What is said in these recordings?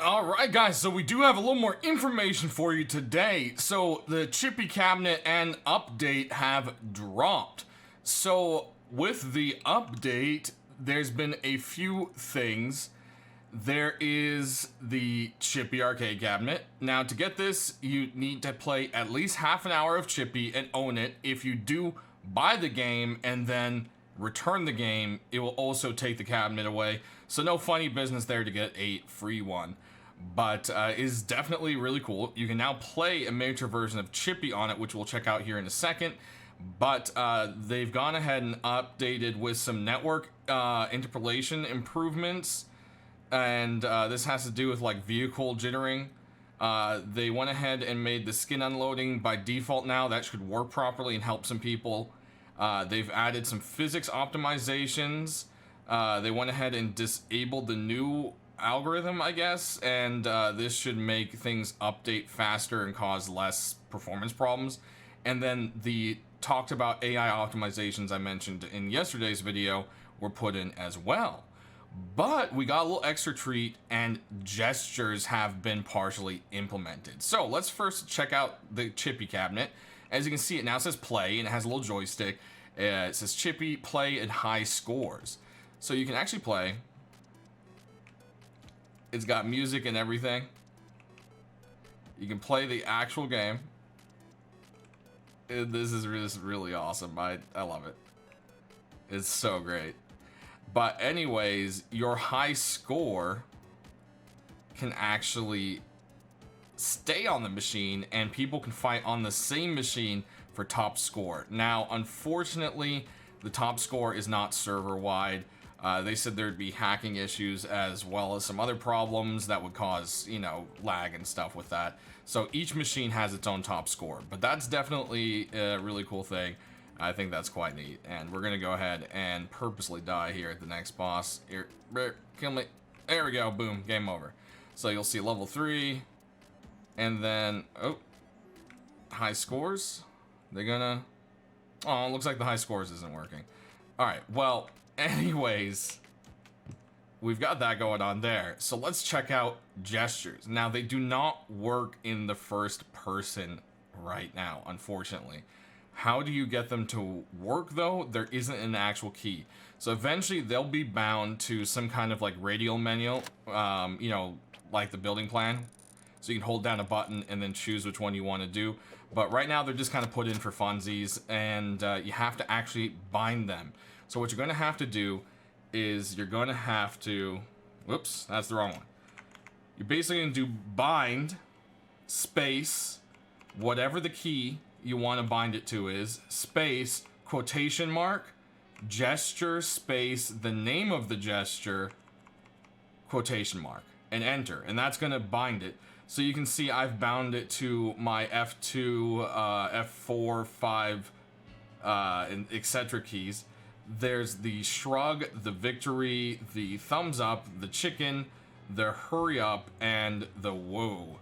Alright guys, so we do have a little more information for you today. So the Chippy Cabinet and update have dropped. So with the update, there's been a few things. There is the Chippy Arcade cabinet. Now to get this, you need to play at least half an hour of Chippy and own it. If you do buy the game and then return the game, it will also take the cabinet away. So no funny business there to get a free one. But is definitely really cool. You can now play a miniature version of Chippy on it, which we'll check out here in a second. But they've gone ahead and updated with some network interpolation improvements. And this has to do with like vehicle jittering. They went ahead and made the skin unloading by default now. That should work properly and help some people. They've added some physics optimizations. They went ahead and disabled the new algorithm, I guess, and this should make things update faster and cause less performance problems. And then the talked about AI optimizations I mentioned in yesterday's video were put in as well. But we got a little extra treat, and gestures have been partially implemented. So let's first check out the Chippy cabinet. As you can see, it now says play, and it has a little joystick. It says Chippy, play, and high scores. So you can actually play. It's got music and everything. You can play the actual game. This is really awesome. I love it. It's so great. But anyways, your high score can actually stay on the machine, and people can fight on the same machine for top score. Now, unfortunately, the top score is not server-wide. They said there'd be hacking issues as well as some other problems that would cause, you know, lag and stuff with that. So each machine has its own top score, but that's definitely a really cool thing. I think that's quite neat, and we're gonna go ahead and purposely die here at the next boss. Here, kill me. There we go, boom, game over. So you'll see level 3, and then, oh, high scores. They're gonna, oh, it looks like the high scores isn't working. All right, well, anyways, we've got that going on there. So let's check out gestures. Now, they do not work in the first person right now, unfortunately. How do you get them to work, though? There isn't an actual key. So eventually, they'll be bound to some kind of like radial menu, you know, like the building plan. So you can hold down a button and then choose which one you want to do. But right now, they're just kind of put in for funsies, and you have to actually bind them. So what you're going to have to do is you're going to have to, whoops, that's the wrong one. You're basically going to do bind, space, whatever the key you want to bind it to is, space, quotation mark, gesture, space, the name of the gesture, quotation mark, and enter. And that's going to bind it. So you can see I've bound it to my F2, F4, 5, and etc. keys. There's the shrug, the victory, the thumbs up, the chicken, the hurry up, and the whoa.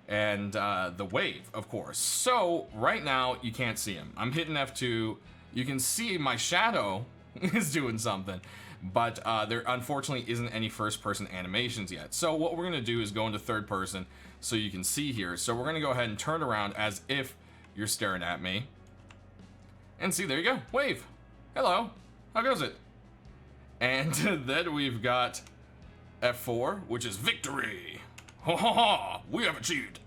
And the wave, of course. So right now you can't see him. I'm hitting F2. You can see my shadow is doing something, but there unfortunately isn't any first person animations yet. So what we're gonna do is go into third person so you can see here. So we're gonna go ahead and turn around as if you're staring at me, and see, there you go, wave. Hello, how goes it? And then we've got F4, which is victory. Ha ha ha, we have achieved.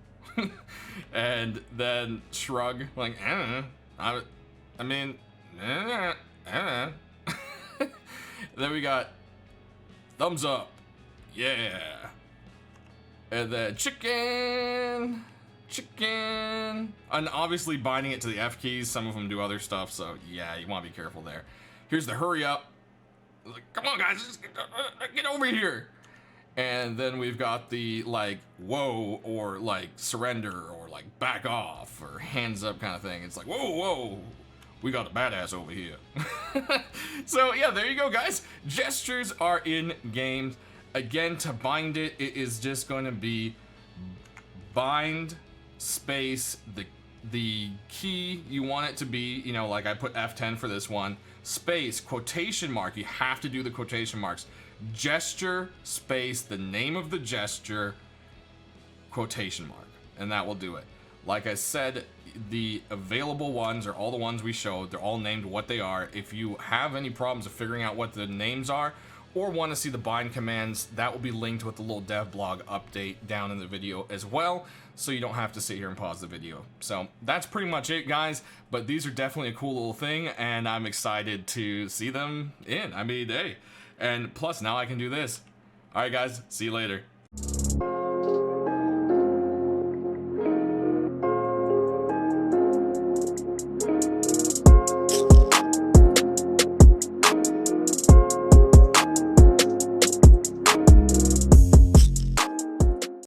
And then shrug, like, I mean, Then we got thumbs up, yeah. And then chicken, and obviously binding it to the F keys. Some of them do other stuff, so yeah, you want to be careful there. Here's the hurry up. Like, come on guys, just get over here. And then we've got the like whoa, or like surrender, or like back off, or hands up kind of thing. It's like whoa, we got a badass over here. So yeah, there you go guys. Gestures are in games. Again, to bind it, it is just going to be bind space the key you want it to be, you know, like I put F10 for this one, space, quotation mark, you have to do the quotation marks, gesture, space, the name of the gesture, quotation mark, and that will do it. Like I said, the available ones are all the ones we showed. They're all named what they are. If you have any problems of figuring out what the names are, or want to see the bind commands, that will be linked with the little dev blog update down in the video as well, so you don't have to sit here and pause the video. So that's pretty much it, guys, but these are definitely a cool little thing, and I'm excited to see them in. I mean, hey, and plus now I can do this. Alright guys, see you later.